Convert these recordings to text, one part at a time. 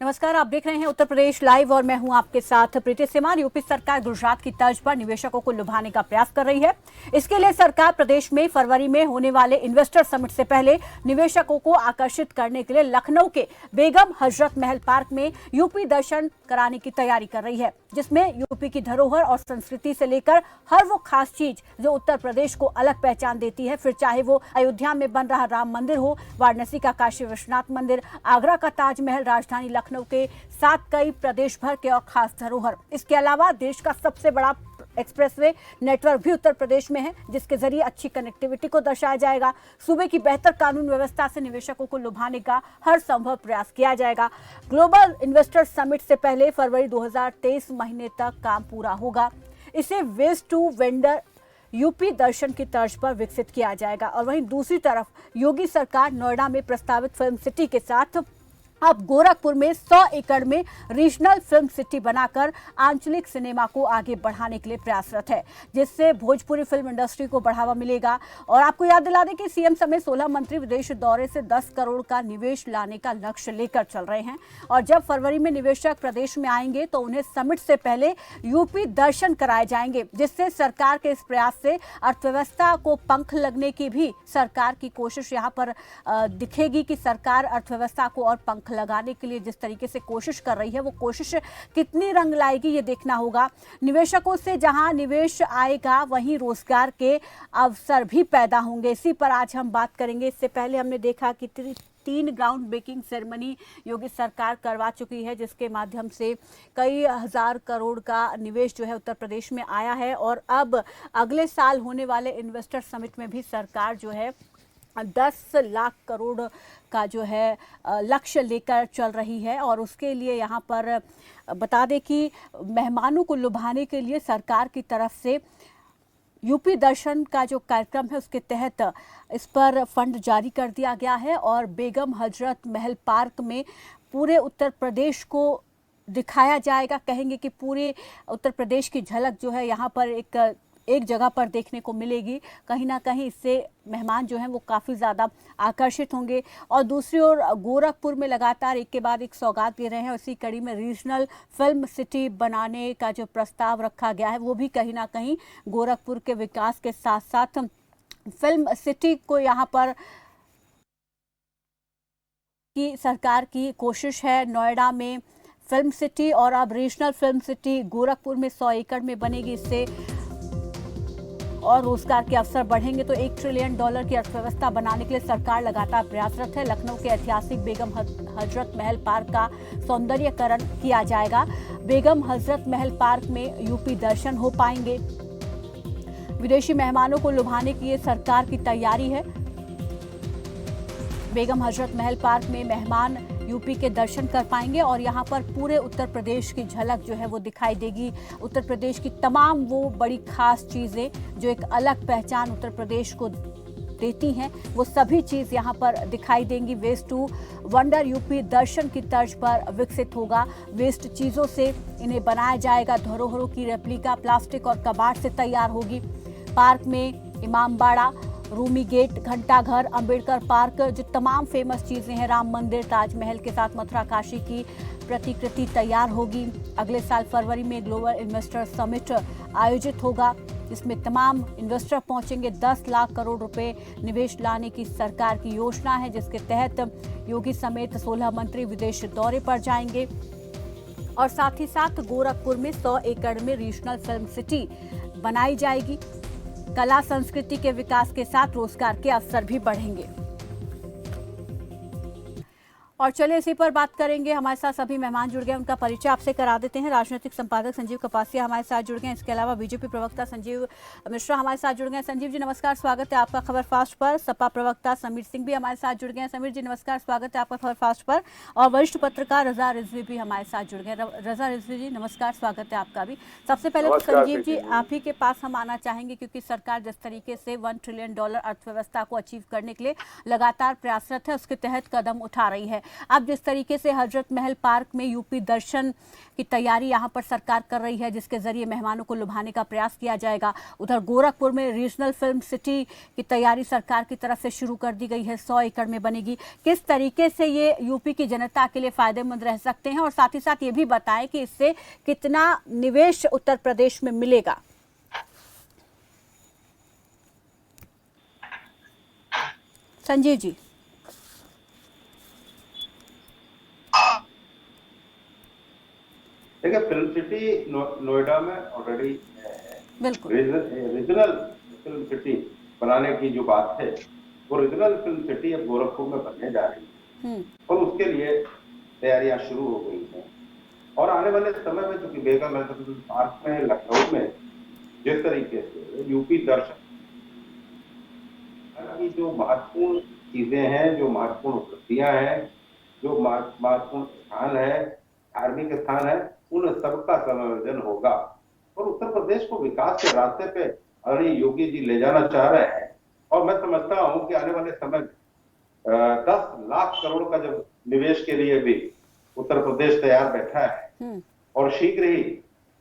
नमस्कार, आप देख रहे हैं उत्तर प्रदेश लाइव और मैं हूं आपके साथ प्रीति सिमान। यूपी सरकार गुजरात की तर्ज पर निवेशकों को लुभाने का प्रयास कर रही है। इसके लिए सरकार प्रदेश में फरवरी में होने वाले इन्वेस्टर समिट से पहले निवेशकों को आकर्षित करने के लिए लखनऊ के बेगम हजरत महल पार्क में यूपी दर्शन कराने की तैयारी कर रही है, जिसमें यूपी की धरोहर और संस्कृति से लेकर हर वो खास चीज जो उत्तर प्रदेश को अलग पहचान देती है, फिर चाहे वो अयोध्या में बन रहा राम मंदिर हो, वाराणसी का काशी विश्वनाथ मंदिर, आगरा का ताजमहल, राजधानी लखनऊ के साथ कई प्रदेश भर के और खास धरोहर। इसके अलावा देश का सबसे बड़ा एक्सप्रेसवे नेटवर्क भी उत्तर प्रदेश में है, जिसके जरिए अच्छी कनेक्टिविटी को दर्शाया जाएगा। सूबे की बेहतर कानून व्यवस्था से निवेशकों को लुभाने का हर संभव प्रयास किया जाएगा। ग्लोबल इन्वेस्टर समिट से पहले फरवरी 2023 महीने तक काम पूरा होगा। इसे वेस्ट टू वेंडर यूपी दर्शन की तर्ज पर विकसित किया जाएगा। और वहीं दूसरी तरफ योगी सरकार नोएडा में प्रस्तावित फिल्म सिटी के साथ अब गोरखपुर में 100 एकड़ में रीजनल फिल्म सिटी बनाकर आंचलिक सिनेमा को आगे बढ़ाने के लिए प्रयासरत है, जिससे भोजपुरी फिल्म इंडस्ट्री को बढ़ावा मिलेगा। और आपको याद दिला दें कि सीएम समेत 16 मंत्री विदेश दौरे से 10 करोड़ का निवेश लाने का लक्ष्य लेकर चल रहे हैं। और जब फरवरी में निवेशक प्रदेश में आएंगे तो उन्हें समिट से पहले यूपी दर्शन कराए जाएंगे, जिससे सरकार के इस प्रयास से अर्थव्यवस्था को पंख लगने की भी सरकार की कोशिश यहाँ पर दिखेगी कि सरकार अर्थव्यवस्था को और पंख लगाने के लिए जिस तरीके से कोशिश कर रही है, वो कोशिश कितनी रंग लाएगी ये देखना होगा। निवेशकों से जहां निवेश आएगा वहीं रोजगार के अवसर भी पैदा होंगे। इसी पर आज हम बात करेंगे। इससे पहले हमने देखा कि 3 ग्राउंड ब्रेकिंग सेरेमनी योगी सरकार करवा चुकी है, जिसके माध्यम से कई हजार करोड़ का निवेश जो है उत्तर प्रदेश में आया है। और अब अगले साल होने वाले इन्वेस्टर समिट में भी सरकार जो है 10 लाख करोड़ का जो है लक्ष्य लेकर चल रही है। और उसके लिए यहाँ पर बता दें कि मेहमानों को लुभाने के लिए सरकार की तरफ से यूपी दर्शन का जो कार्यक्रम है उसके तहत इस पर फंड जारी कर दिया गया है। और बेगम हजरत महल पार्क में पूरे उत्तर प्रदेश को दिखाया जाएगा। कहेंगे कि पूरे उत्तर प्रदेश की झलक जो है यहाँ पर एक जगह पर देखने को मिलेगी। कहीं ना कहीं इससे मेहमान जो हैं वो काफ़ी ज़्यादा आकर्षित होंगे। और दूसरी ओर गोरखपुर में लगातार एक के बाद एक सौगात दे रहे हैं। इसी कड़ी में रीजनल फिल्म सिटी बनाने का जो प्रस्ताव रखा गया है वो भी कहीं ना कहीं गोरखपुर के विकास के साथ साथ फिल्म सिटी को यहाँ पर की सरकार की कोशिश है। नोएडा में फिल्म सिटी और अब रीजनल फिल्म सिटी गोरखपुर में 100 एकड़ में बनेगी। इससे और रोजगार के अवसर बढ़ेंगे। तो $1 ट्रिलियन की अर्थव्यवस्था बनाने के लिए सरकार लगातार प्रयासरत है। लखनऊ के ऐतिहासिक बेगम हजरत महल पार्क का सौंदर्यीकरण किया जाएगा। बेगम हजरत महल पार्क में यूपी दर्शन हो पाएंगे। विदेशी मेहमानों को लुभाने की ये सरकार की तैयारी है। बेगम हजरत महल पार्क में मेहमान यूपी के दर्शन कर पाएंगे और यहाँ पर पूरे उत्तर प्रदेश की झलक जो है वो दिखाई देगी। उत्तर प्रदेश की तमाम वो बड़ी खास चीज़ें जो एक अलग पहचान उत्तर प्रदेश को देती हैं, वो सभी चीज़ यहाँ पर दिखाई देंगी। वेस्ट टू वंडर यूपी दर्शन की तर्ज पर विकसित होगा। वेस्ट चीज़ों से इन्हें बनाया जाएगा। धरोहरों की रेप्लिका प्लास्टिक और कबाड़ से तैयार होगी। पार्क में इमामबाड़ा, रूमी गेट, घंटाघर, अंबेडकर पार्क, जो तमाम फेमस चीज़ें हैं, राम मंदिर, ताजमहल के साथ मथुरा काशी की प्रतिकृति तैयार होगी। अगले साल फरवरी में ग्लोबल इन्वेस्टर समिट आयोजित होगा, जिसमें तमाम इन्वेस्टर पहुंचेंगे। 10 लाख करोड़ रुपए निवेश लाने की सरकार की योजना है, जिसके तहत योगी समेत 16 मंत्री विदेश दौरे पर जाएंगे। और साथ ही साथ गोरखपुर में 100 एकड़ में रीजनल फिल्म सिटी बनाई जाएगी। कला संस्कृति के विकास के साथ रोजगार के अवसर भी बढ़ेंगे। और चलिए इसी पर बात करेंगे। हमारे साथ सभी मेहमान जुड़ गए, उनका परिचय आपसे करा देते हैं। राजनीतिक संपादक संजीव कपासिया हमारे साथ जुड़ गए। इसके अलावा बीजेपी प्रवक्ता संजीव मिश्रा हमारे साथ जुड़ गए। संजीव जी नमस्कार, स्वागत है आपका खबर फास्ट पर। सपा प्रवक्ता समीर सिंह भी हमारे साथ जुड़ गए। समीर जी नमस्कार, स्वागत है आपका खबर फास्ट पर। और वरिष्ठ पत्रकार रजा रिजवी भी हमारे साथ जुड़ गए। रजा रिजवी जी नमस्कार, स्वागत है आपका भी। सबसे पहले तो संजीव जी आप ही के पास हम आना चाहेंगे, क्योंकि सरकार जिस तरीके से $1 ट्रिलियन अर्थव्यवस्था को अचीव करने के लिए लगातार प्रयासरत है, उसके तहत कदम उठा रही है। अब जिस तरीके से हजरत महल पार्क में यूपी दर्शन की तैयारी यहाँ पर सरकार कर रही है, जिसके जरिए मेहमानों को लुभाने का प्रयास किया जाएगा, उधर गोरखपुर में रीजनल फिल्म सिटी की तैयारी सरकार की तरफ से शुरू कर दी गई है, 100 एकड़ में बनेगी। किस तरीके से ये यूपी की जनता के लिए फायदेमंद रह सकते हैं, और साथ ही साथ ये भी बताएं कि इससे कितना निवेश उत्तर प्रदेश में मिलेगा? संजीव जी। देखिए, फिल्म सिटी नोएडा में ऑलरेडी बिल्कुल रीजनल फिल्म सिटी बनाने की जो बात है, वो रीजनल फिल्म सिटी अब गोरखपुर में बनने जा रही है और उसके लिए तैयारियां शुरू हो गई हैं। और आने वाले समय में चूंकि बेगम मेहता पार्क में, लखनऊ में जिस तरीके से यूपी दर्शन की जो महत्वपूर्ण चीजें हैं, जो महत्वपूर्ण उपलब्धियां हैं, जो महत्वपूर्ण स्थान है, धार्मिक स्थान है, उन सबका समायोजन होगा और उत्तर प्रदेश को विकास के रास्ते पे आदरणीय योगी जी ले जाना चाह रहे हैं। और मैं समझता हूं कि आने वाले समय में 10 लाख करोड़ का जब निवेश के लिए भी उत्तर प्रदेश तैयार बैठा है और शीघ्र ही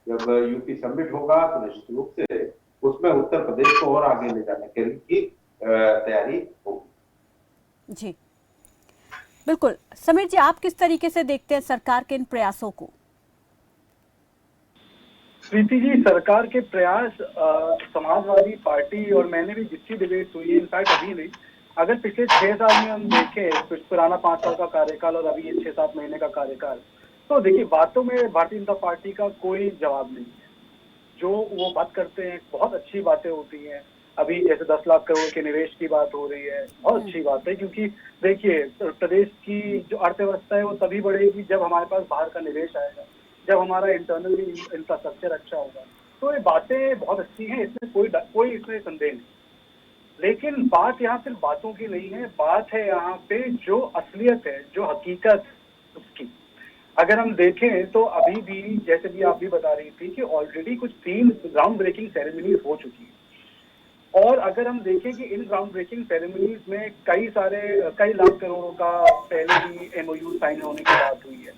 जब यूपी समिट होगा तो निश्चित रूप से उसमें उत्तर प्रदेश को और आगे ले जाने के लिए तैयारी होगी। जी बिल्कुल। समीर जी, आप किस तरीके से देखते हैं सरकार के इन प्रयासों को? प्रीति जी, सरकार के प्रयास, समाजवादी पार्टी और मैंने भी जितनी डिबेट हुई है, इनफैक्ट अभी नहीं, अगर पिछले 6 साल में हम देखें, पुराना 5 साल का कार्यकाल और अभी ये 6-7 महीने का कार्यकाल, तो देखिए बातों में भारतीय जनता पार्टी का कोई जवाब नहीं है। जो वो बात करते हैं बहुत अच्छी बातें होती हैं। अभी जैसे 10 लाख करोड़ के निवेश की बात हो रही है, बहुत अच्छी बात है, क्योंकि देखिए प्रदेश की जो अर्थव्यवस्था है वो तभी बढ़ेगी जब हमारे पास बाहर का निवेश आएगा, जब हमारा इंटरनली इंफ्रास्ट्रक्चर अच्छा होगा। तो ये बातें बहुत अच्छी हैं, इसमें कोई इसमें संदेह नहीं। लेकिन बात यहाँ सिर्फ बातों की नहीं है, बात है यहाँ पे जो असलियत है, जो हकीकत उसकी। अगर हम देखें तो अभी भी, जैसे भी आप भी बता रही थी कि ऑलरेडी कुछ 3 ग्राउंड ब्रेकिंग सेरेमनीज हो चुकी है। और अगर हम देखें कि इन ग्राउंड ब्रेकिंग सेरेमनीज में कई लाख करोड़ों का पहले ही एमओयू साइन होने की बात हुई है।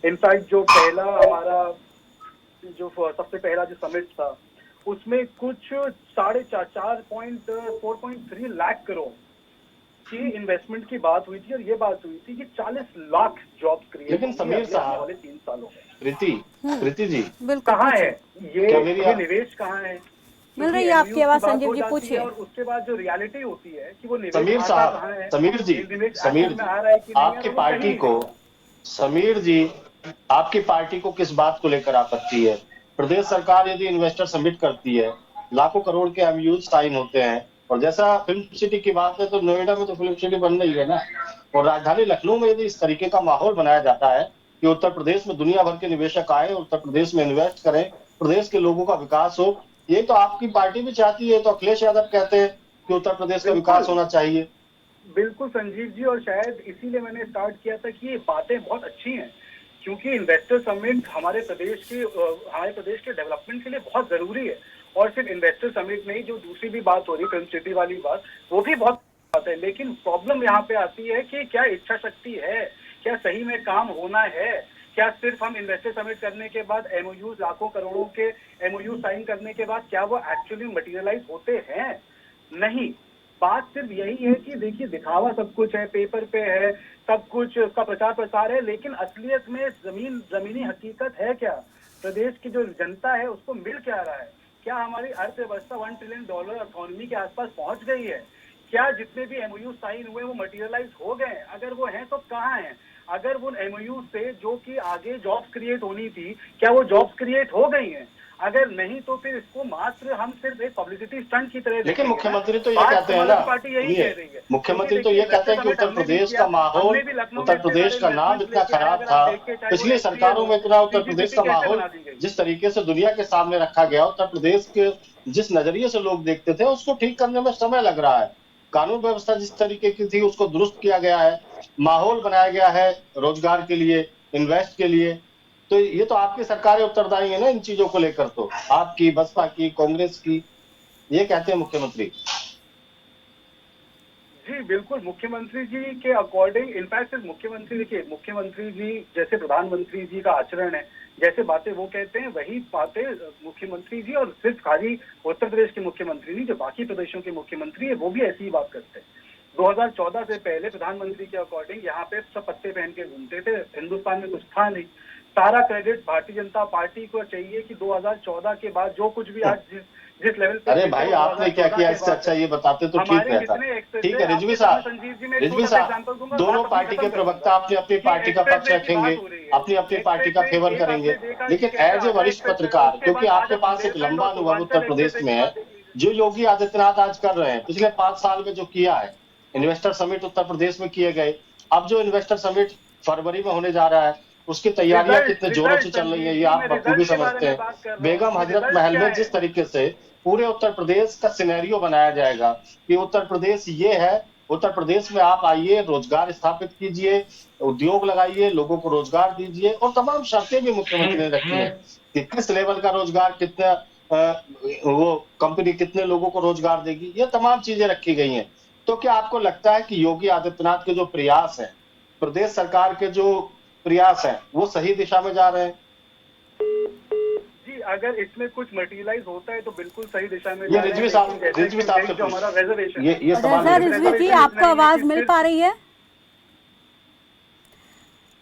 इनफैक्ट जो पहला हमारा जो सबसे पहला जो समिट था उसमें कुछ 4.3 लाख करोड़ की इन्वेस्टमेंट की बात हुई थी और ये बात हुई थी कि 40 लाख जॉब्स क्रिएट। लेकिन समीर साहब, वाले 3 सालों में प्रीति जी कहाँ है ये निवेश, कहाँ है? मिल रही है आपकी आवाज? संजीव जी पूछिए। और उसके बाद जो रियलिटी होती है कि वो समीर साहब, समीर जी आपकी पार्टी को, समीर जी आपकी पार्टी को किस बात को लेकर आपत्ति है? प्रदेश सरकार यदि इन्वेस्टर समिट करती है, लाखों करोड़ के एमओयू साइन होते हैं, और जैसा फिल्म सिटी की बात है तो नोएडा में तो फिल्म सिटी बन रही है ना, और राजधानी लखनऊ में यदि इस तरीके का माहौल बनाया जाता है कि उत्तर प्रदेश में दुनिया भर के निवेशक आए, उत्तर प्रदेश में इन्वेस्ट करें, प्रदेश के लोगों का विकास हो, ये तो आपकी पार्टी भी चाहती है। तो अखिलेश यादव कहते हैं कि उत्तर प्रदेश का विकास होना चाहिए। बिल्कुल संजीव जी, और शायद इसीलिए मैंने स्टार्ट किया था कि ये बातें बहुत अच्छी हैं, क्योंकि इन्वेस्टर समिट हमारे प्रदेश के डेवलपमेंट के लिए बहुत जरूरी है। और सिर्फ इन्वेस्टर समिट नहीं, जो दूसरी भी बात हो रही है फिल्म सिटी वाली बात, वो भी बहुत बात है। लेकिन प्रॉब्लम यहाँ पे आती है कि क्या इच्छा शक्ति है, क्या सही में काम होना है, क्या सिर्फ हम इन्वेस्टर समिट करने के बाद एमओयू, लाखों करोड़ों के एमओयू साइन करने के बाद क्या वो एक्चुअली मटेरियलाइज होते हैं? नहीं, बात सिर्फ यही है कि देखिए दिखावा सब कुछ है, पेपर पे है, सब कुछ उसका प्रचार प्रसार है, लेकिन असलियत में जमीनी हकीकत है क्या? प्रदेश की जो जनता है उसको मिल क्या रहा है? क्या हमारी अर्थव्यवस्था $1 ट्रिलियन इकोनॉमी के आसपास पहुंच गई है? क्या जितने भी एमओयू साइन हुए वो मटेरियलाइज हो गए? अगर वो हैं तो कहाँ हैं? अगर वो एमओयू से जो कि आगे जॉब्स क्रिएट होनी थी, क्या वो जॉब्स क्रिएट हो गई हैं? अगर नहीं तो फिर इसको मात्र हम सिर्फ एक पब्लिसिटी स्टंट की तरह। लेकिन मुख्यमंत्री तो ये कहते हैं ना, पार्टी यही कह रही है, मुख्यमंत्री तो ये कहते हैं कि उत्तर प्रदेश का माहौल, उत्तर प्रदेश का नाम इतना खराब था, पिछली सरकारों में इतना उत्तर प्रदेश का माहौल जिस तरीके से दुनिया के सामने रखा गया, उत्तर प्रदेश के जिस नजरिए से लोग देखते थे उसको ठीक करने में समय लग रहा है। कानून व्यवस्था जिस तरीके की थी उसको दुरुस्त किया गया है, माहौल बनाया गया है रोजगार के लिए, इन्वेस्ट के लिए। तो ये तो आपकी सरकारें उत्तरदायी है ना इन चीजों को लेकर, तो आपकी, बसपा की, कांग्रेस की, ये कहते हैं मुख्यमंत्री। जी बिल्कुल, मुख्यमंत्री जी के अकॉर्डिंग, इनफैक्ट मुख्यमंत्री, देखिए मुख्यमंत्री जी जैसे प्रधानमंत्री जी का आचरण है, जैसे बातें वो कहते हैं वही बातें मुख्यमंत्री जी, और सिर्फ खाली उत्तर प्रदेश के मुख्यमंत्री नहीं, जो बाकी प्रदेशों के मुख्यमंत्री है वो भी ऐसी ही बात करते हैं। 2014 से पहले प्रधानमंत्री के अकॉर्डिंग यहाँ पे सब पत्ते पहन के घूमते थे, हिंदुस्तान में कुछ था नहीं। सारा क्रेडिट भारतीय जनता पार्टी को चाहिए कि 2014 के बाद जो कुछ भी आज जिस लेवल पे, अरे भाई आपने क्या किया, इससे अच्छा ये बताते तो ठीक रहता। ठीक है रिजवी साहब, दोनों पार्टी के प्रवक्ता अपनी अपनी पार्टी का पक्ष रखेंगे, अपनी अपनी पार्टी का फेवर करेंगे, लेकिन एज ए वरिष्ठ पत्रकार, क्योंकि आपके पास एक लंबा अनुभव उत्तर प्रदेश में है, जो योगी आदित्यनाथ आज कर रहे हैं पिछले 5 साल में जो किया है, इन्वेस्टर समिट उत्तर प्रदेश में किए गए, अब जो इन्वेस्टर समिट फरवरी में होने जा रहा है उसकी तैयारियां कितने जोरों से चल रही है ये आप बखूबी समझते हैं। बेगम हजरत महल में जिस तरीके से पूरे उत्तर प्रदेश का सिनेरियो बनाया जाएगा कि उत्तर प्रदेश ये है, उत्तर प्रदेश में आप आइए, रोजगार स्थापित कीजिए, उद्योग लगाइए, लोगों को रोजगार दीजिए, और तमाम शर्तें भी मुख्यमंत्री ने रखी है कि किस लेवल का रोजगार, कितना वो कंपनी कितने लोगों को रोजगार देगी, ये तमाम चीजें रखी गई हैं। तो क्या आपको लगता है कि योगी आदित्यनाथ के जो प्रयास हैं, प्रदेश सरकार के जो प्रयास हैं, वो सही दिशा में जा रहे हैं? जी अगर इसमें कुछ मटेरियलाइज होता है तो बिल्कुल सही दिशा में। ये रिजवी साहब से जो हमारा रिजर्वेशन, ये सवाल रिजवी जी आपको आवाज मिल पा रही है?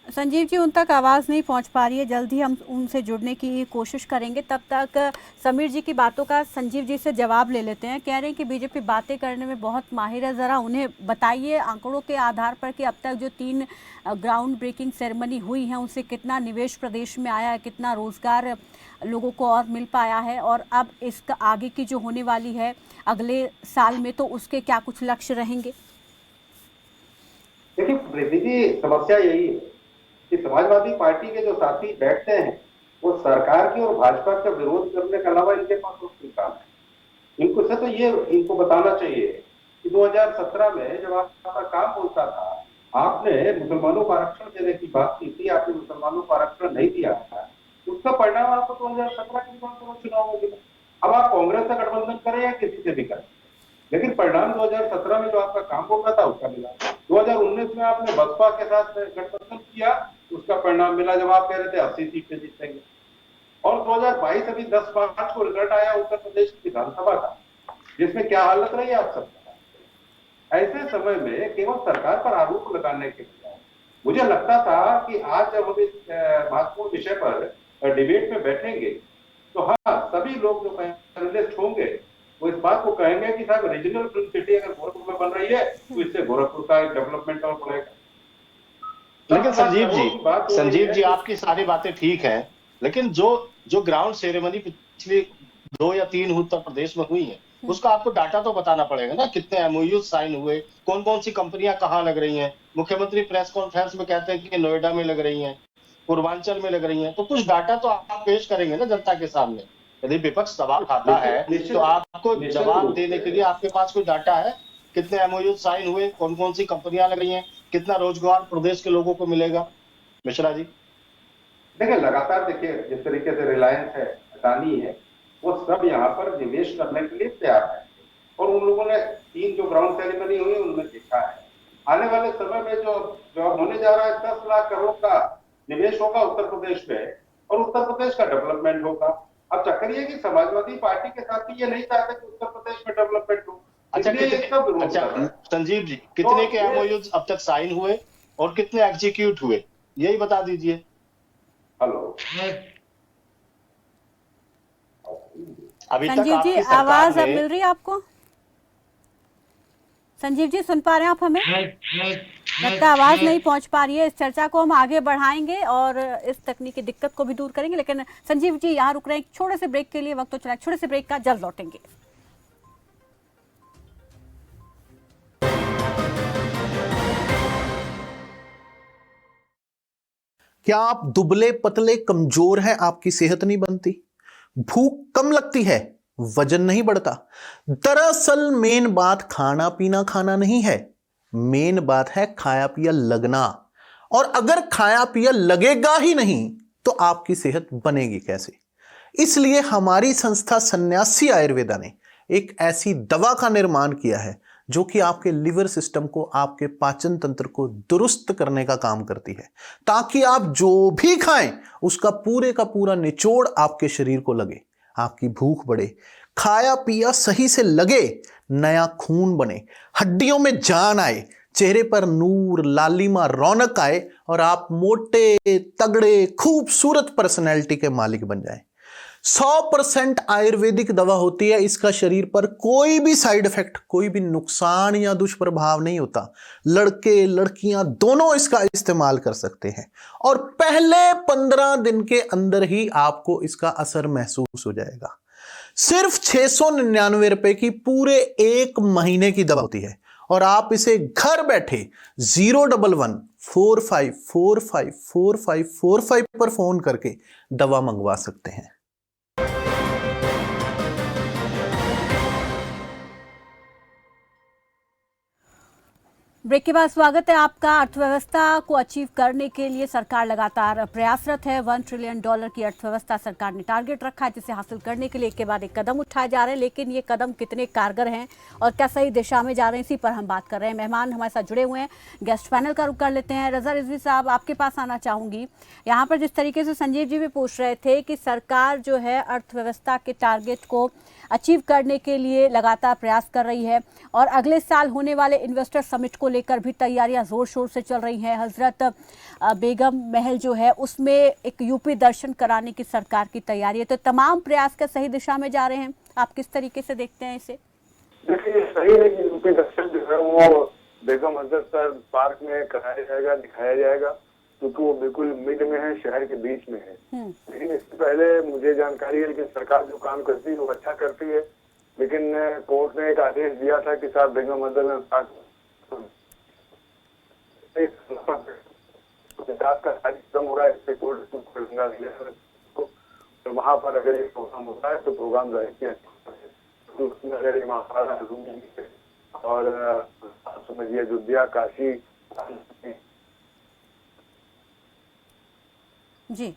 संजीव जी उन तक आवाज़ नहीं पहुंच पा रही है, जल्द ही हम उनसे जुड़ने की कोशिश करेंगे। तब तक समीर जी की बातों का संजीव जी से जवाब ले लेते हैं। कह रहे हैं कि बीजेपी बातें करने में बहुत माहिर है, ज़रा उन्हें बताइए आंकड़ों के आधार पर कि अब तक जो 3 ग्राउंड ब्रेकिंग सेरेमनी हुई है उनसे कितना निवेश प्रदेश में आया है, कितना रोजगार लोगों को और मिल पाया है, और अब इसका आगे की जो होने वाली है अगले साल में तो उसके क्या कुछ लक्ष्य रहेंगे? देखिए प्रीति जी, समस्या यही है कि समाजवादी पार्टी के जो साथी बैठते हैं वो सरकार की और भाजपा का विरोध करने के अलावा इनके पास कोई काम है। इनको से तो ये इनको बताना चाहिए कि 2017 में जब आपका काम बोलता था, आपने मुसलमानों को आरक्षण देने की बात की थी, आपने मुसलमानों को आरक्षण नहीं दिया था, उसका परिणाम आपको 2017 के चुनाव में मिला। अब आप कांग्रेस से गठबंधन करें या किसी से भी करें, लेकिन परिणाम 2017 में जो आपका काम होता था उसका मिला। 2019 में आपने बसपा के साथ गठबंधन किया, उसका परिणाम मिला जब आप कह रहे थे 80 सीटें जीतेंगे। और 2022 अभी 10/5 को रिजल्ट आया उत्तर प्रदेश की विधानसभा का, जिसमें क्या हालत रही आप सबका। ऐसे समय में केवल सरकार पर आरोप लगाने के बजाय मुझे लगता था कि आज जब हम इस महत्वपूर्ण विषय पर डिबेट में बैठेंगे तो हाँ, सभी लोग जो पैनलिस्ट होंगे वो इस बात को कहेंगे कि साहब रीजनल फिल्म सिटी अगर गोरखपुर में बन रही है तो इससे गोरखपुर का डेवलपमेंट और बढ़ेगा। लेकिन संजीव जी आपकी सारी बातें ठीक है, लेकिन जो ग्राउंड सेरेमनी पिछली 2 या 3 उत्तर प्रदेश में हुई है उसका आपको डाटा तो बताना पड़ेगा ना, कितने एमओयू साइन हुए, कौन कौन सी कंपनियां कहाँ लग रही हैं। मुख्यमंत्री प्रेस कॉन्फ्रेंस में कहते हैं कि नोएडा में लग रही हैं, पूर्वांचल में लग रही हैं, तो कुछ डाटा तो आप पेश करेंगे ना जनता के सामने। यदि विपक्ष सवाल उठाता है तो आपको जवाब देने के लिए आपके पास कोई डाटा है, कितने एमओयू साइन हुए, कौन कौन सी कंपनियां लग रही हैं, कितना रोजगार प्रदेश के लोगों को मिलेगा? मिश्रा जी देखिए लगातार देखिए जिस तरीके से रिलायंस है, अडानी है, वो सब यहाँ पर निवेश करने के लिए तैयार है, और उन लोगों ने 3 जो ग्राउंड सेरेमनी हुई उनमें देखा है। आने वाले समय में जो होने जा रहा है 10 लाख करोड़ का निवेश होगा उत्तर प्रदेश में, और उत्तर प्रदेश का डेवलपमेंट होगा। अब चक्कर ये कि समाजवादी पार्टी के साथ ये नहीं चाहते कि उत्तर प्रदेश में डेवलपमेंट हो। अच्छा संजीव जी, कितने के एमओयू अब तक साइन हुए और कितने एग्जीक्यूट हुए, यही बता दीजिए। हेलो अभी संजीव जी आवाज अब मिल रही है आपको? संजीव जी सुन पा रहे हैं आप हमें? लगता आवाज नहीं पहुंच पा रही है। इस चर्चा को हम आगे बढ़ाएंगे और इस तकनीकी दिक्कत को भी दूर करेंगे, लेकिन संजीव जी यहाँ रुक रहे हैं छोटे से ब्रेक के लिए, वक्त तो चला, छोटे से ब्रेक का, जल्द लौटेंगे। क्या आप दुबले पतले कमजोर हैं, आपकी सेहत नहीं बनती, भूख कम लगती है, वजन नहीं बढ़ता? दरअसल मेन बात खाना नहीं है, मेन बात है खाया पिया लगना। और अगर खाया पिया लगेगा ही नहीं तो आपकी सेहत बनेगी कैसे? इसलिए हमारी संस्था सन्यासी आयुर्वेदा ने एक ऐसी दवा का निर्माण किया है जो कि आपके लिवर सिस्टम को, आपके पाचन तंत्र को दुरुस्त करने का काम करती है, ताकि आप जो भी खाएं उसका पूरे का पूरा निचोड़ आपके शरीर को लगे, आपकी भूख बढ़े, खाया पिया सही से लगे, नया खून बने, हड्डियों में जान आए, चेहरे पर नूर, लालिमा, रौनक आए और आप मोटे, तगड़े, खूबसूरत पर्सनैलिटी के मालिक बन जाएं। 100% आयुर्वेदिक दवा होती है, इसका शरीर पर कोई भी साइड इफेक्ट, कोई भी नुकसान या दुष्प्रभाव नहीं होता। लड़के लड़कियां दोनों इसका इस्तेमाल कर सकते हैं और पहले 15 दिन के अंदर ही आपको इसका असर महसूस हो जाएगा। सिर्फ 699 रुपए की पूरे 1 महीने की दवा होती है और आप इसे घर बैठे 011-45454545 पर फोन करके दवा मंगवा सकते हैं। ब्रेक के बाद स्वागत है आपका। अर्थव्यवस्था को अचीव करने के लिए सरकार लगातार प्रयासरत है। $1 ट्रिलियन की अर्थव्यवस्था सरकार ने टारगेट रखा है, जिसे हासिल करने के लिए एक के बाद एक कदम उठाए जा रहे हैं। लेकिन ये कदम कितने कारगर हैं और क्या सही दिशा में जा रहे हैं, इसी पर हम बात कर रहे हैं। मेहमान हमारे साथ जुड़े हुए हैं, गेस्ट पैनल का रुख कर लेते हैं। रजा रिजवी साहब, आपके पास आना चाहूंगी। यहाँ पर जिस तरीके से संजीव जी भी पूछ रहे थे कि सरकार जो है अर्थव्यवस्था के टारगेट को अचीव करने के लिए लगातार प्रयास कर रही है और अगले साल होने वाले इन्वेस्टर समिट को लेकर भी तैयारियां जोर शोर से चल रही हैं। हजरत बेगम महल जो है उसमें एक यूपी दर्शन कराने की सरकार की तैयारी है, तो तमाम प्रयास का सही दिशा में जा रहे हैं। आप किस तरीके से देखते हैं इसे? देखिए, सही है कि यूपी दर्शन जो है वो बेगम हजरत पार्क में कराया जाएगा, दिखाया जाएगा, क्योंकि वो बिल्कुल मिड में है, शहर के बीच में है। लेकिन इससे पहले मुझे जानकारी है कि सरकार जो काम करती है वो अच्छा करती है, लेकिन कोर्ट ने एक आदेश दिया था कि साहब बेगम हजरत पार्क विकास का कार्यक्रम हो रहा है, इससे कोर्ट तो वहाँ पर अगर ये प्रोग्राम होता है तो प्रोग्राम जाहिर किया तो उसमें अगर और समझिए अयोध्या, काशी जी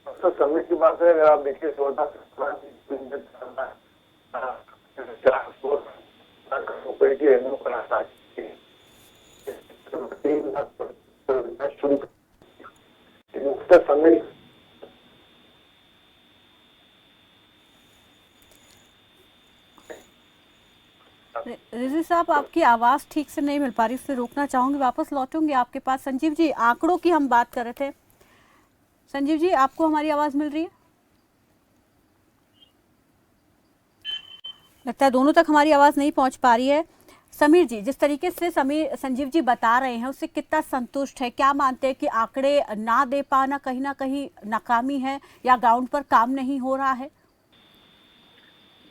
तो समय की बात है। अगर आप देखिए 14 रुपए की एमओ बनाता है, 3 लाख शुरू समय। रिजवी साहब, आपकी आवाज़ ठीक से नहीं मिल पा रही, उससे रोकना चाहूंगी, वापस लौटूंगी आपके पास। संजीव जी, आंकड़ों की हम बात कर रहे थे। संजीव जी, आपको हमारी आवाज़ मिल रही है? लगता है दोनों तक हमारी आवाज़ नहीं पहुंच पा रही है। समीर जी, जिस तरीके से संजीव जी बता रहे हैं उससे कितना संतुष्ट है? क्या मानते हैं कि आंकड़े ना दे पाना कहीं ना कहीं नाकामी है या ग्राउंड पर काम नहीं हो रहा है?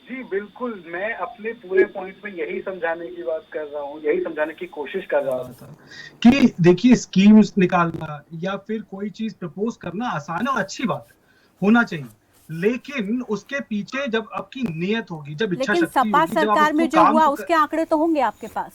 जी बिल्कुल, मैं अपने पूरे पॉइंट में यही समझाने की बात कर रहा हूँ, यही समझाने की कोशिश कर रहा था कि देखिए, स्कीम्स निकालना या फिर कोई चीज प्रपोज करना आसान और अच्छी बात है, होना चाहिए, लेकिन उसके पीछे जब आपकी नियत होगी, जब इच्छा शक्ति होगी, सपा सरकार में जो हुआ उसके आंकड़े तो होंगे आपके पास।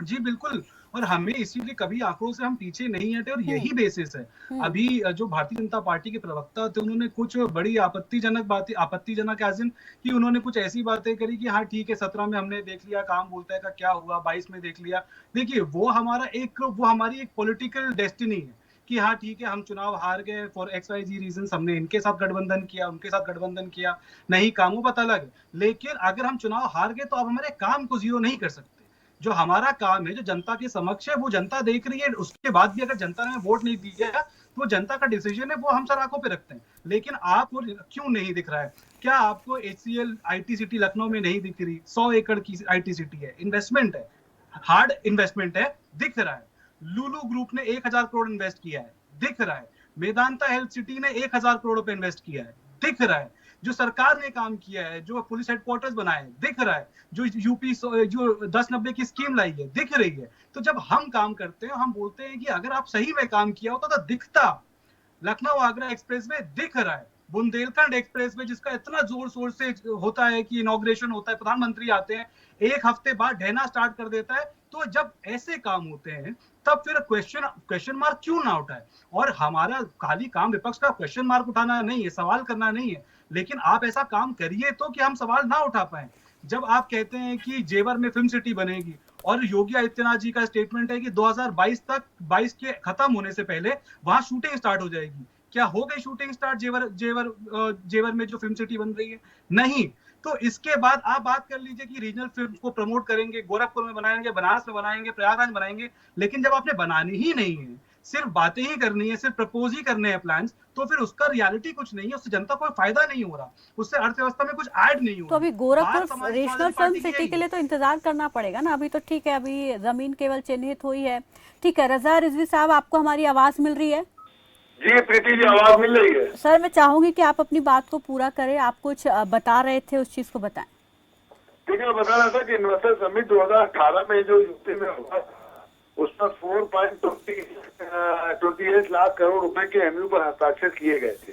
जी बिल्कुल, और हमें इसीलिए कभी आंकड़ों से हम पीछे नहीं हटे और यही बेसिस है। अभी जो भारतीय जनता पार्टी के प्रवक्ता थे उन्होंने कुछ बड़ी आपत्तिजनक एज इन कि उन्होंने कुछ ऐसी बातें करी कि हाँ ठीक है 17 में हमने देख लिया काम बोलता है का क्या हुआ, 22 में देख लिया। देखिए वो हमारी एक पॉलिटिकल डेस्टिनी है कि हाँ ठीक है हम चुनाव हार गए फॉर XYZ रीजन, हमने इनके साथ गठबंधन किया, उनके साथ गठबंधन किया, नहीं कामों पता अलग। लेकिन अगर हम चुनाव हार गए तो आप हमारे काम को जीरो नहीं कर सकते। जो हमारा काम है, जो जनता के समक्ष है, वो जनता देख रही है। उसके बाद भी अगर जनता ने वोट नहीं दिया तो वो जनता का डिसीजन है, वो हम सर आंखों पे रखते हैं। लेकिन आपको क्यों नहीं दिख रहा है? क्या आपको HCL IT सिटी लखनऊ में नहीं दिख रही? 100 एकड़ की IT सिटी है, इन्वेस्टमेंट है, हार्ड इन्वेस्टमेंट है, दिख रहा है। लुलु ग्रुप ने 1000 करोड़ इन्वेस्ट किया है, दिख रहा है। मेदांता हेल्थ सिटी ने 1000 करोड़ रुपए इन्वेस्ट किया है, दिख रहा है। जो सरकार ने काम किया है, जो पुलिस हेडक्वार्टर्स बनाए, दिख रहा है। जो यूपी जो 1090 की स्कीम लाई है, दिख रही है। तो जब हम काम करते हैं, हम बोलते हैं कि अगर आप सही में काम किया होता तो दिखता। लखनऊ आगरा एक्सप्रेसवे दिख रहा है, बुंदेलखंड एक्सप्रेसवे जिसका इतना जोर शोर से होता है कि इनॉग्रेशन होता है, प्रधानमंत्री आते हैं, 1 हफ्ते बाद ढहना स्टार्ट कर देता है। तो जब ऐसे काम होते हैं तब फिर क्वेश्चन मार्क क्यों ना उठाए? और हमारा खाली काम विपक्ष का क्वेश्चन मार्क उठाना नहीं है, सवाल करना नहीं है। लेकिन आप ऐसा काम करिए तो कि हम सवाल ना उठा पाए। जब आप कहते हैं कि जेवर में फिल्म सिटी बनेगी और योगी आदित्यनाथ जी का स्टेटमेंट है कि 2022 तक 22 के खत्म होने से पहले वहां शूटिंग स्टार्ट हो जाएगी, क्या हो गई शूटिंग स्टार्ट जेवर में जो फिल्म सिटी बन रही है? नहीं। तो इसके बाद आप बात कर लीजिए कि रीजनल फिल्म को प्रमोट करेंगे, गोरखपुर में बनाएंगे, बनारस में बनाएंगे, प्रयागराज बनाएंगे, लेकिन जब आपने बनानी ही नहीं है, सिर्फ बातें ही करनी है, सिर्फ प्रपोज ही करने हैं प्लान्स, तो फिर उसका रियलिटी कुछ नहीं है, उससे जनता को फायदा नहीं हो रहा, उससे अर्थव्यवस्था में कुछ ऐड नहीं हो रहा। तो अभी गोरखपुर रीजनल फिल्म सिटी के लिए तो इंतजार करना पड़ेगा ना, अभी तो ठीक है, अभी जमीन केवल चिन्हित हुई है। ठीक है, रजा रिजवी साहब, आपको हमारी आवाज मिल रही है? जी प्रीति जी, आवाज मिल रही है। सर, मैं चाहूंगी कि आप अपनी बात को पूरा करें, आप कुछ बता रहे थे, उस चीज को बताएं। ठीक है, बता रहा था कि इन्वेस्टर समिट 2018 में जो यूपी में हुआ, उसमें 4.28 लाख करोड़ रुपए के एमयू पर हस्ताक्षर किए गए थे।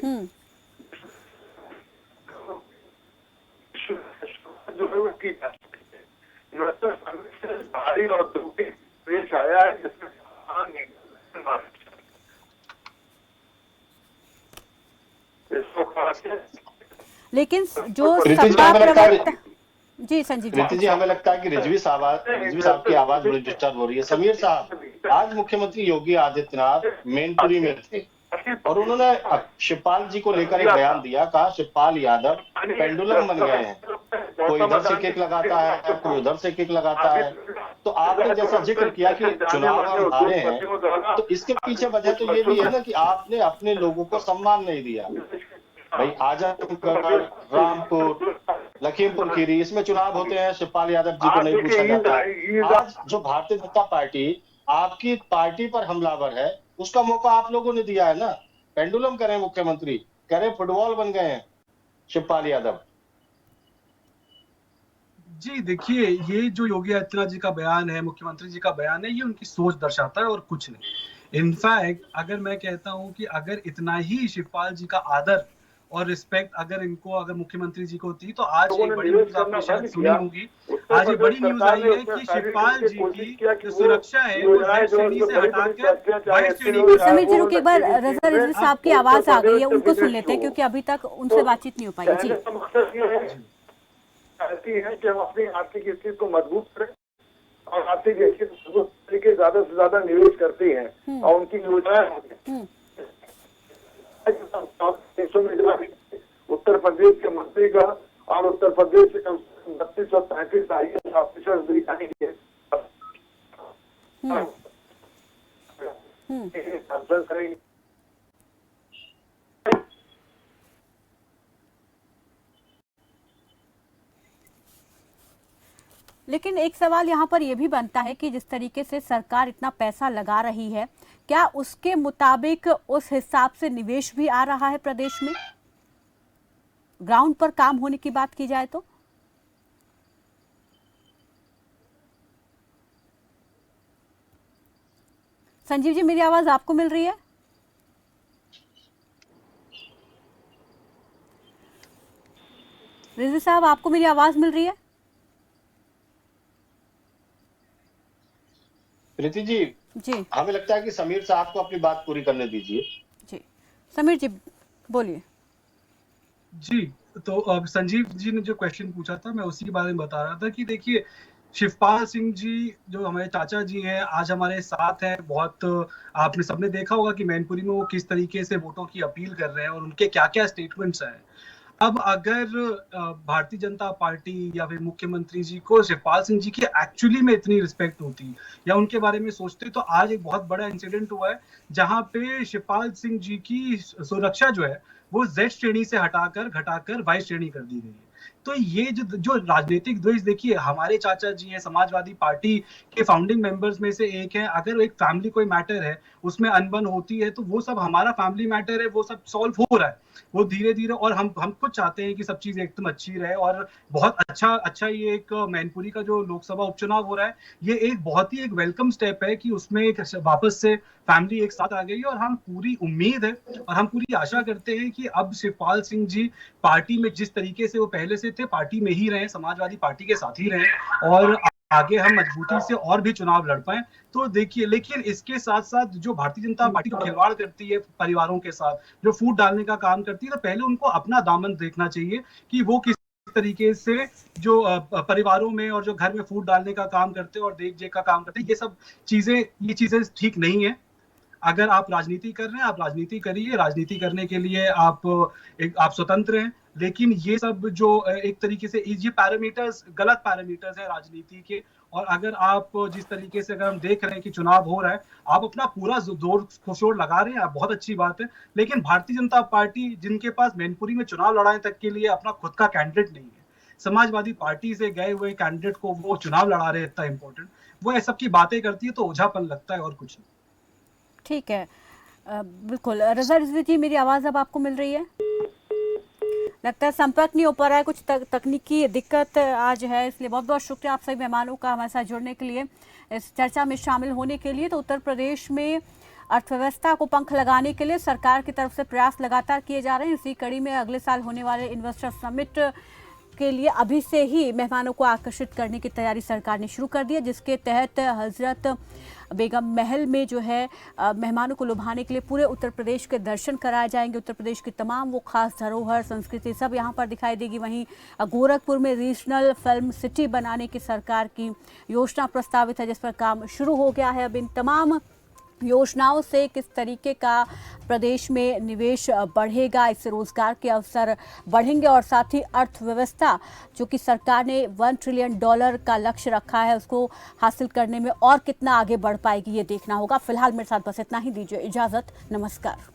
जो है उसकी इन्वेस्टर समिट से भारी औद्योगिक पेश आया है, जिसमें लेकिन जो सपा प्रवक्ता, जी संजीव प्रीति जी, हमें लगता है कि रिजवी साहब की आवाज बड़ी डिस्टर्ब हो रही है। समीर साहब, आज मुख्यमंत्री योगी आदित्यनाथ मैनपुरी में थे और उन्होंने शिवपाल जी को लेकर एक बयान दिया, कहा शिवपाल यादव पेंडुलम बन गए हैं, कोई इधर से किक लगाता है, कोई उधर से किक लगाता है। तो आपने जैसा जिक्र किया कि चुनाव हम हारे हैं, तो इसके पीछे वजह तो ये भी है ना कि आपने अपने लोगों को सम्मान नहीं दिया। भाई आजमगढ़, रामपुर, लखीमपुर खीरी, इसमें चुनाव होते हैं, शिवपाल यादव जी को नहीं पूछा जाता। आज जो भारतीय जनता पार्टी आपकी पार्टी पर हमलावर है, उसका मौका आप लोगों ने दिया है ना। पेंडुलम करें मुख्यमंत्री, करें फुटबॉल बन गए हैं शिवपाल यादव। जी देखिए, ये जो योगी आदित्यनाथ जी का बयान है, मुख्यमंत्री जी का बयान है, ये उनकी सोच दर्शाता है और कुछ नहीं। इनफैक्ट अगर मैं कहता हूं कि अगर इतना ही शिवपाल जी का आदर और रिस्पेक्ट अगर मुख्यमंत्री जी को थी, तो आज एक बड़ी न्यूज आपने शायद सुनी होगी। आज एक बड़ी न्यूज आई है कि शिवपाल जी की जो सुरक्षा है वो Z श्रेणी से हटाकर Y श्रेणी में। समीर जी रुकिए, एक बार रजा रिजवी साहब की आवाज आ गई है, उनको सुन लेते हैं, क्योंकि अभी तक उनसे बातचीत नहीं हो पाई। जी, ऐसी है कि हम अपनी आर्थिक स्थिति को मजबूत करें और आर्थिक स्थिति के ज्यादा से ज्यादा निवेश करती हैं और उनकी योजनाएं उत्तर प्रदेश के मंत्री का और उत्तर प्रदेश से 3235 IAS ऑफिसर्स दिखाई दिए। लेकिन एक सवाल यहाँ पर यह भी बनता है कि जिस तरीके से सरकार इतना पैसा लगा रही है, क्या उसके मुताबिक उस हिसाब से निवेश भी आ रहा है प्रदेश में? ग्राउंड पर काम होने की बात की जाए तो संजीव जी, मेरी आवाज आपको मिल रही है? रिजवी साहब, आपको मेरी आवाज मिल रही है? प्रीति जी, हमें लगता है कि समीर साहब को अपनी बात पूरी करने दीजिए। जी, समीर जी बोलिए। जी, तो संजीव जी ने जो क्वेश्चन पूछा था, मैं उसी के बारे में बता रहा था कि देखिए, शिवपाल सिंह जी जो हमारे चाचा जी हैं, आज हमारे साथ हैं। बहुत आपने सबने देखा होगा कि मैनपुरी में वो किस तरीके से वोटों की अपील कर रहे हैं और उनके क्या क्या स्टेटमेंट्स हैं। अब अगर भारतीय जनता पार्टी या फिर मुख्यमंत्री जी को शिवपाल सिंह जी की एक्चुअली में इतनी रिस्पेक्ट होती या उनके बारे में सोचते, तो आज एक बहुत बड़ा इंसिडेंट हुआ है जहां पे शिवपाल सिंह जी की सुरक्षा जो है वो Z श्रेणी से हटाकर घटाकर Y श्रेणी कर दी गई है। तो ये जो राजनीतिक द्वेष, देखिए हमारे चाचा जी हैं, समाजवादी पार्टी के फाउंडिंग मेंबर्स में से एक है। अगर एक फैमिली कोई मैटर है, उसमें अनबन होती है, तो वो सब हमारा फैमिली मैटर है, वो सब सॉल्व हो रहा है वो धीरे धीरे। और हम खुद चाहते हैं कि सब चीज एकदम अच्छी रहे और बहुत अच्छा ये एक मैनपुरी का जो लोकसभा उपचुनाव हो रहा है, ये एक बहुत ही एक वेलकम स्टेप है कि उसमें एक वापस से फैमिली एक साथ आ गई है। और हम पूरी उम्मीद है और हम पूरी आशा करते हैं कि अब शिवपाल सिंह जी पार्टी में जिस तरीके से वो पहले से थे, पार्टी में ही रहे, समाजवादी पार्टी के साथ ही रहे और आगे हम मजबूती से और भी चुनाव लड़ पाए। तो देखिए, लेकिन इसके साथ साथ जो भारतीय जनता पार्टी जो खिलवाड़ करती है परिवारों के साथ, जो फूट डालने का काम करती है, तो पहले उनको अपना दामन देखना चाहिए कि वो किस तरीके से जो परिवारों में और जो घर में फूट डालने का काम करते हैं और देख रेख का काम करते हैं, ये चीजें ठीक नहीं है। अगर आप राजनीति कर रहे हैं, आप राजनीति करिए, राजनीति करने के लिए आप स्वतंत्र हैं, लेकिन ये सब जो एक तरीके से ये पैरामीटर्स गलत पैरामीटर्स है राजनीति के। और अगर आप जिस तरीके से अगर हम देख रहे हैं कि चुनाव हो रहा है, आप अपना पूरा जोर शोर लगा रहे हैं, बहुत अच्छी बात है, लेकिन भारतीय जनता पार्टी जिनके पास मैनपुरी में चुनाव लड़ाने तक के लिए अपना खुद का कैंडिडेट नहीं है, समाजवादी पार्टी से गए हुए कैंडिडेट को वो चुनाव लड़ा रहे हैं इतना इंपॉर्टेंट, वो ऐसा की बातें करती है तो ओझापन लगता है और कुछ नहीं। ठीक है, बिल्कुल। रजा रिजवी जी, मेरी आवाज़ अब आपको मिल रही है? लगता है संपर्क नहीं हो पा रहा है, कुछ तकनीकी दिक्कत आज है, इसलिए बहुत बहुत शुक्रिया आप सभी मेहमानों का हमारे साथ जुड़ने के लिए, इस चर्चा में शामिल होने के लिए। तो उत्तर प्रदेश में अर्थव्यवस्था को पंख लगाने के लिए सरकार की तरफ से प्रयास लगातार किए जा रहे हैं। इसी कड़ी में अगले साल होने वाले इन्वेस्टर समिट के लिए अभी से ही मेहमानों को आकर्षित करने की तैयारी सरकार ने शुरू कर दी है, जिसके तहत हजरत बेगम महल में जो है मेहमानों को लुभाने के लिए पूरे उत्तर प्रदेश के दर्शन कराए जाएंगे। उत्तर प्रदेश की तमाम वो खास धरोहर, संस्कृति सब यहाँ पर दिखाई देगी। वहीं गोरखपुर में रीजनल फिल्म सिटी बनाने की सरकार की योजना प्रस्तावित है, जिस पर काम शुरू हो गया है। अब इन तमाम योजनाओं से किस तरीके का प्रदेश में निवेश बढ़ेगा, इससे रोजगार के अवसर बढ़ेंगे और साथ ही अर्थव्यवस्था जो कि सरकार ने $1 ट्रिलियन का लक्ष्य रखा है, उसको हासिल करने में और कितना आगे बढ़ पाएगी, ये देखना होगा। फिलहाल मेरे साथ बस इतना ही, दीजिए इजाजत, नमस्कार।